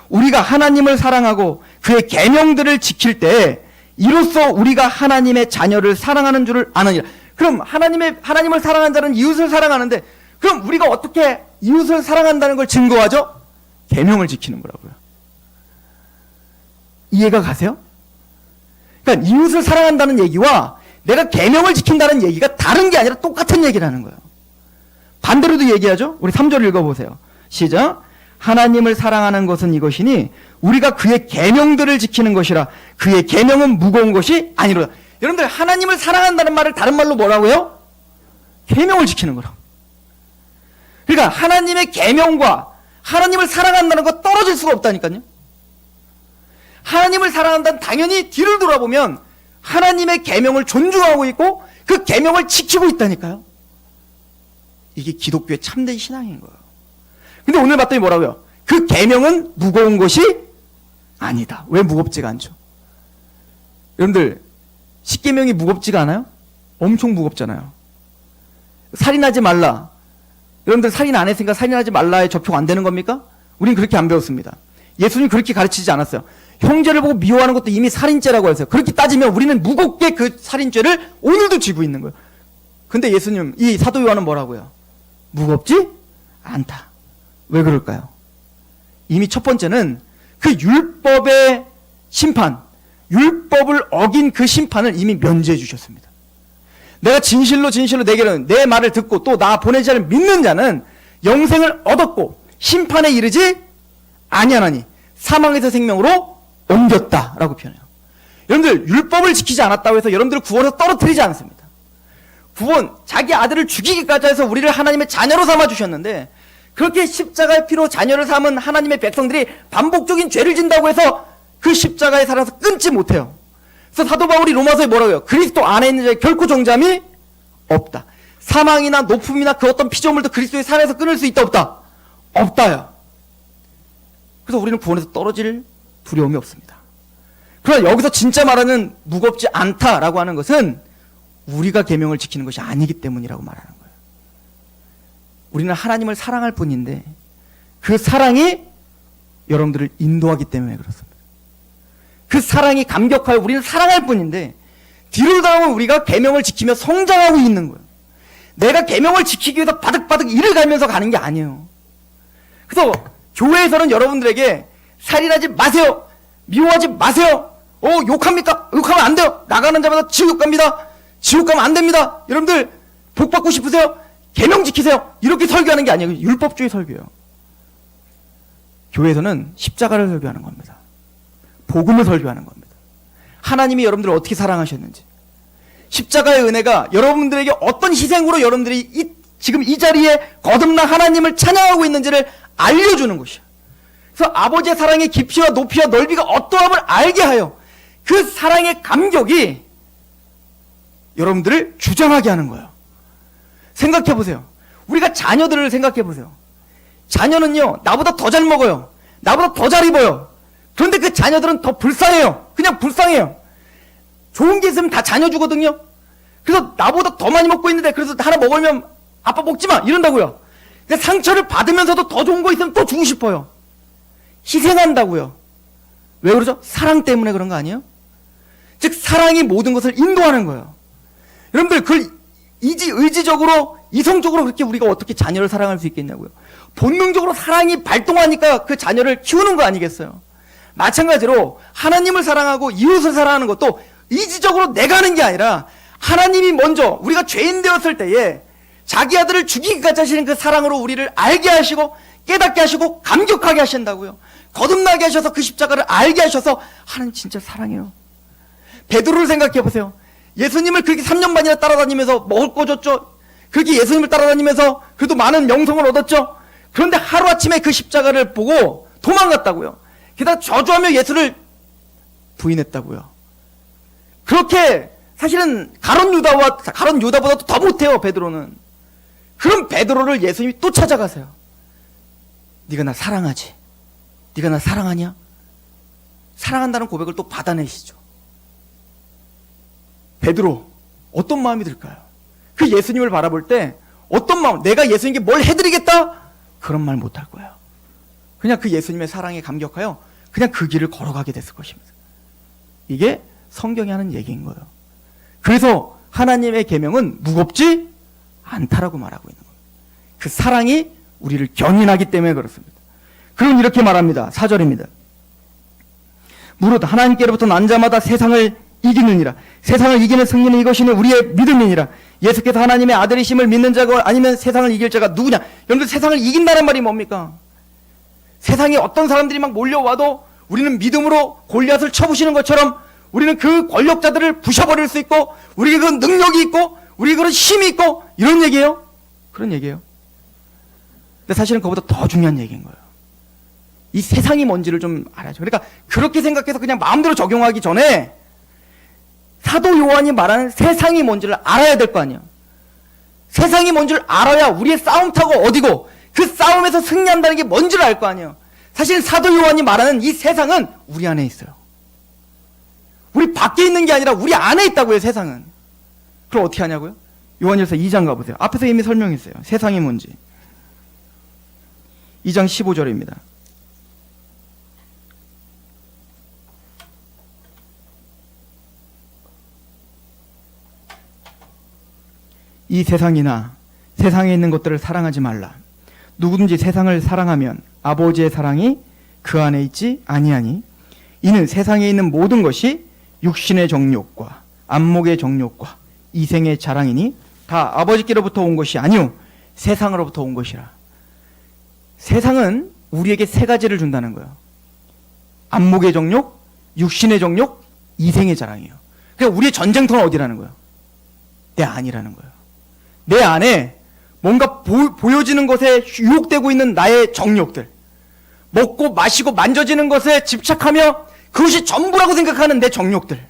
우리가 하나님을 사랑하고 그의 계명들을 지킬 때 이로써 우리가 하나님의 자녀를 사랑하는 줄을 아느니라. 그럼 하나님을 사랑한 자는 이웃을 사랑하는데, 그럼 우리가 어떻게 이웃을 사랑한다는 걸 증거하죠? 계명을 지키는 거라고요. 이해가 가세요? 그러니까 이웃을 사랑한다는 얘기와 내가 계명을 지킨다는 얘기가 다른 게 아니라 똑같은 얘기라는 거예요. 반대로도 얘기하죠. 우리 3절 읽어보세요. 시작. 하나님을 사랑하는 것은 이것이니 우리가 그의 계명들을 지키는 것이라. 그의 계명은 무거운 것이 아니로다. 여러분들 하나님을 사랑한다는 말을 다른 말로 뭐라고 해요? 계명을 지키는 거라고. 그러니까 하나님의 계명과 하나님을 사랑한다는 거 떨어질 수가 없다니까요. 하나님을 사랑한다는 당연히 뒤를 돌아보면 하나님의 계명을 존중하고 있고 그 계명을 지키고 있다니까요. 이게 기독교의 참된 신앙인 거예요. 근데 오늘 봤더니 뭐라고요? 그 계명은 무거운 것이 아니다. 왜 무겁지가 않죠? 여러분들 십계명이 무겁지가 않아요? 엄청 무겁잖아요. 살인하지 말라. 여러분들 살인 안 했으니까 살인하지 말라에 접촉 안 되는 겁니까? 우린 그렇게 안 배웠습니다. 예수님 그렇게 가르치지 않았어요. 형제를 보고 미워하는 것도 이미 살인죄라고 했어요. 그렇게 따지면 우리는 무겁게 그 살인죄를 오늘도 지고 있는 거예요. 근데 예수님, 이 사도 요한은 뭐라고요? 무겁지 않다. 왜 그럴까요? 이미 첫 번째는 그 율법의 심판, 율법을 어긴 그 심판을 이미 면제해 주셨습니다. 내가 진실로 내게는 내 말을 듣고 또 나 보낸 자를 믿는 자는 영생을 얻었고 심판에 이르지 아니하나니 사망에서 생명으로 옮겼다라고 표현해요. 여러분들 율법을 지키지 않았다고 해서 여러분들을 구원에서 떨어뜨리지 않습니다. 구원, 자기 아들을 죽이기까지 해서 우리를 하나님의 자녀로 삼아 주셨는데 그렇게 십자가의 피로 자녀를 삼은 하나님의 백성들이 반복적인 죄를 진다고 해서 그 십자가에 살아서 끊지 못해요. 그래서 사도 바울이 로마서에 뭐라고 해요? 그리스도 안에 있는 자에 결코 정잠이 없다. 사망이나 높음이나 그 어떤 피조물도 그리스도의 살에서 끊을 수 있다 없다? 없다요. 그래서 우리는 구원에서 떨어질 두려움이 없습니다. 그러나 여기서 진짜 말하는 무겁지 않다라고 하는 것은 우리가 계명을 지키는 것이 아니기 때문이라고 말하는 거예요. 우리는 하나님을 사랑할 뿐인데 그 사랑이 여러분들을 인도하기 때문에 그렇습니다. 그 사랑이 감격하여 우리는 사랑할 뿐인데 뒤로 돌아오면 우리가 계명을 지키며 성장하고 있는 거예요. 내가 계명을 지키기 위해서 바득바득 일을 갈면서 가는 게 아니에요. 그래서 교회에서는 여러분들에게 살인하지 마세요. 미워하지 마세요. 욕합니까? 욕하면 안 돼요. 나가는 자마다 지옥 갑니다. 지옥 가면 안 됩니다. 여러분들 복 받고 싶으세요? 계명 지키세요. 이렇게 설교하는 게 아니에요. 율법주의 설교예요. 교회에서는 십자가를 설교하는 겁니다. 복음을 설교하는 겁니다. 하나님이 여러분들을 어떻게 사랑하셨는지, 십자가의 은혜가 여러분들에게 어떤 희생으로 여러분들이 지금 이 자리에 거듭난 하나님을 찬양하고 있는지를 알려주는 것이에요. 그래서 아버지의 사랑의 깊이와 높이와 넓이가 어떠함을 알게 하여 그 사랑의 감격이 여러분들을 주장하게 하는 거예요. 생각해 보세요. 우리가 자녀들을 생각해 보세요. 자녀는요, 나보다 더 잘 먹어요. 나보다 더 잘 입어요. 그런데 그 자녀들은 더 불쌍해요. 그냥 불쌍해요. 좋은 게 있으면 다 자녀 주거든요. 그래서 나보다 더 많이 먹고 있는데 그래서 하나 먹으면 아빠 먹지 마 이런다고요. 근데 상처를 받으면서도 더 좋은 거 있으면 또 주고 싶어요. 희생한다고요. 왜 그러죠? 사랑 때문에 그런 거 아니에요? 즉 사랑이 모든 것을 인도하는 거예요. 여러분들 그걸 의지적으로 이성적으로 그렇게 우리가 어떻게 자녀를 사랑할 수 있겠냐고요. 본능적으로 사랑이 발동하니까 그 자녀를 키우는 거 아니겠어요? 마찬가지로 하나님을 사랑하고 이웃을 사랑하는 것도 이지적으로 내가 하는 게 아니라 하나님이 먼저 우리가 죄인 되었을 때에 자기 아들을 죽이기까지 하시는 그 사랑으로 우리를 알게 하시고 깨닫게 하시고 감격하게 하신다고요. 거듭나게 하셔서 그 십자가를 알게 하셔서 하나님 진짜 사랑해요. 베드로를 생각해 보세요. 예수님을 그렇게 3년 반이나 따라다니면서 먹을 거 줬죠. 그렇게 예수님을 따라다니면서 그래도 많은 명성을 얻었죠. 그런데 하루아침에 그 십자가를 보고 도망갔다고요. 게다가 저주하며 예수를 부인했다고요. 그렇게 사실은 가룟 유다보다도 더 못해요. 베드로는. 그럼 베드로를 예수님이 또 찾아가세요. 네가 나 사랑하지? 네가 나 사랑하냐? 사랑한다는 고백을 또 받아내시죠. 베드로 어떤 마음이 들까요? 그 예수님을 바라볼 때 어떤 마음, 내가 예수님께 뭘 해드리겠다? 그런 말 못할 거예요. 그냥 그 예수님의 사랑에 감격하여 그냥 그 길을 걸어가게 됐을 것입니다. 이게 성경이 하는 얘기인 거예요. 그래서 하나님의 계명은 무겁지 않다라고 말하고 있는 겁니다. 그 사랑이 우리를 견인하기 때문에 그렇습니다. 그럼 이렇게 말합니다. 4절입니다. 무릇 하나님께로부터 난 자마다 세상을 이기느니라. 세상을 이기는 승리는 이것이니 우리의 믿음이니라. 예수께서 하나님의 아들이심을 믿는 자가 아니면 세상을 이길 자가 누구냐? 여러분들 세상을 이긴다는 말이 뭡니까? 세상에 어떤 사람들이 막 몰려와도 우리는 믿음으로 골리앗을 쳐부시는 것처럼 우리는 그 권력자들을 부셔버릴 수 있고 우리에게 그런 능력이 있고 우리에게 그런 힘이 있고 이런 얘기예요? 그런 얘기예요. 근데 사실은 그보다 더 중요한 얘기인 거예요. 이 세상이 뭔지를 좀 알아야죠. 그러니까 그렇게 생각해서 그냥 마음대로 적용하기 전에 사도 요한이 말하는 세상이 뭔지를 알아야 될 거 아니에요. 세상이 뭔지를 알아야 우리의 싸움터가 어디고 그 싸움에서 승리한다는 게 뭔지를 알 거 아니에요. 사실 사도 요한이 말하는 이 세상은 우리 안에 있어요. 우리 밖에 있는 게 아니라 우리 안에 있다고요, 세상은. 그럼 어떻게 하냐고요? 요한일서 2장 가보세요. 앞에서 이미 설명했어요. 세상이 뭔지. 2장 15절입니다. 이 세상이나 세상에 있는 것들을 사랑하지 말라. 누구든지 세상을 사랑하면 아버지의 사랑이 그 안에 있지 아니하니 이는 세상에 있는 모든 것이 육신의 정욕과 안목의 정욕과 이생의 자랑이니 다 아버지께로부터 온 것이 아니요 세상으로부터 온 것이라. 세상은 우리에게 세 가지를 준다는 거예요. 안목의 정욕, 육신의 정욕, 이생의 자랑이에요. 그러니까 우리의 전쟁터는 어디라는 거예요? 내 안이라는 거예요. 내 안에 뭔가 보여지는 것에 유혹되고 있는 나의 정욕들, 먹고 마시고 만져지는 것에 집착하며 그것이 전부라고 생각하는 내 정욕들,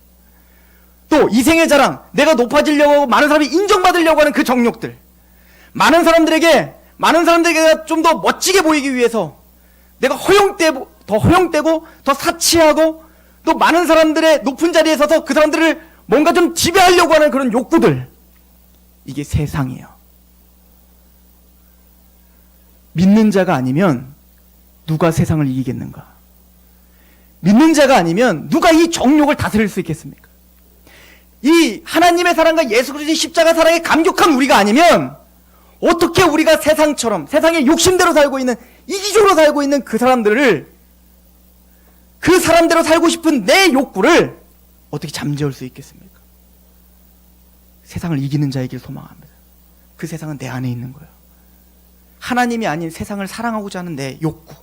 또 이생의 자랑, 내가 높아지려고 하고 많은 사람이 인정받으려고 하는 그 정욕들, 많은 사람들에게 좀 더 멋지게 보이기 위해서 내가 더 허용되고 더 사치하고 또 많은 사람들의 높은 자리에 서서 그 사람들을 뭔가 좀 지배하려고 하는 그런 욕구들, 이게 세상이에요. 믿는 자가 아니면 누가 세상을 이기겠는가? 믿는 자가 아니면 누가 이 정욕을 다스릴 수 있겠습니까? 이 하나님의 사랑과 예수 그리스도의 십자가 사랑에 감격한 우리가 아니면 어떻게 우리가 세상처럼 세상의 욕심대로 살고 있는, 이기적으로 살고 있는 그 사람들을, 그 사람대로 살고 싶은 내 욕구를 어떻게 잠재울 수 있겠습니까? 세상을 이기는 자에게 소망합니다. 그 세상은 내 안에 있는 거예요. 하나님이 아닌 세상을 사랑하고자 하는 내 욕구,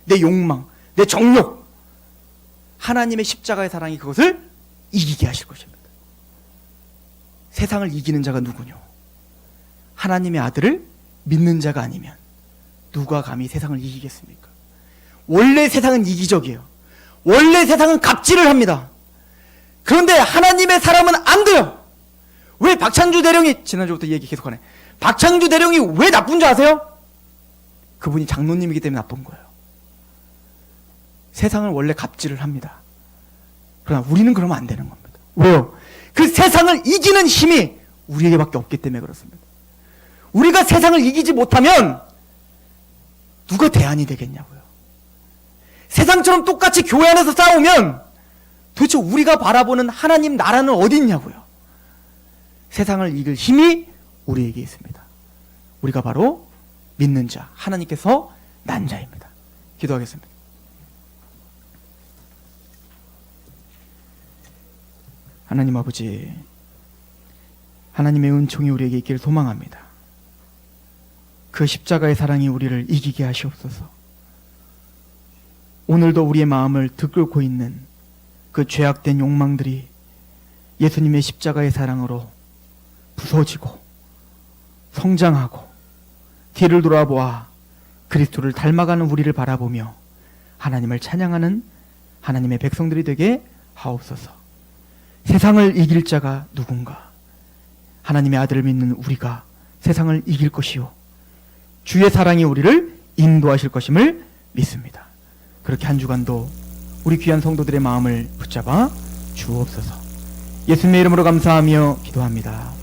내 욕망, 내 정욕, 하나님의 십자가의 사랑이 그것을 이기게 하실 것입니다. 세상을 이기는 자가 누구뇨? 하나님의 아들을 믿는 자가 아니면 누가 감히 세상을 이기겠습니까? 원래 세상은 이기적이에요. 원래 세상은 갑질을 합니다. 그런데 하나님의 사람은 안 돼요. 왜 박창주 대령이, 지난주부터 얘기 계속하네, 박창주 대령이 왜 나쁜 줄 아세요? 그분이 장로님이기 때문에 나쁜 거예요. 세상은 원래 갑질을 합니다. 그러나 우리는 그러면 안 되는 겁니다. 왜요? 그 세상을 이기는 힘이 우리에게밖에 없기 때문에 그렇습니다. 우리가 세상을 이기지 못하면 누가 대안이 되겠냐고요. 세상처럼 똑같이 교회 안에서 싸우면 도대체 우리가 바라보는 하나님 나라는 어디 있냐고요. 세상을 이길 힘이 우리에게 있습니다. 우리가 바로 믿는 자, 하나님께서 난 자입니다. 기도하겠습니다. 하나님 아버지, 하나님의 은총이 우리에게 있기를 소망합니다. 그 십자가의 사랑이 우리를 이기게 하시옵소서. 오늘도 우리의 마음을 들끓고 있는 그 죄악된 욕망들이 예수님의 십자가의 사랑으로 부서지고 성장하고 뒤를 돌아보아 그리스도를 닮아가는 우리를 바라보며 하나님을 찬양하는 하나님의 백성들이 되게 하옵소서. 세상을 이길 자가 누군가? 하나님의 아들을 믿는 우리가 세상을 이길 것이요, 주의 사랑이 우리를 인도하실 것임을 믿습니다. 그렇게 한 주간도 우리 귀한 성도들의 마음을 붙잡아 주옵소서. 예수님의 이름으로 감사하며 기도합니다.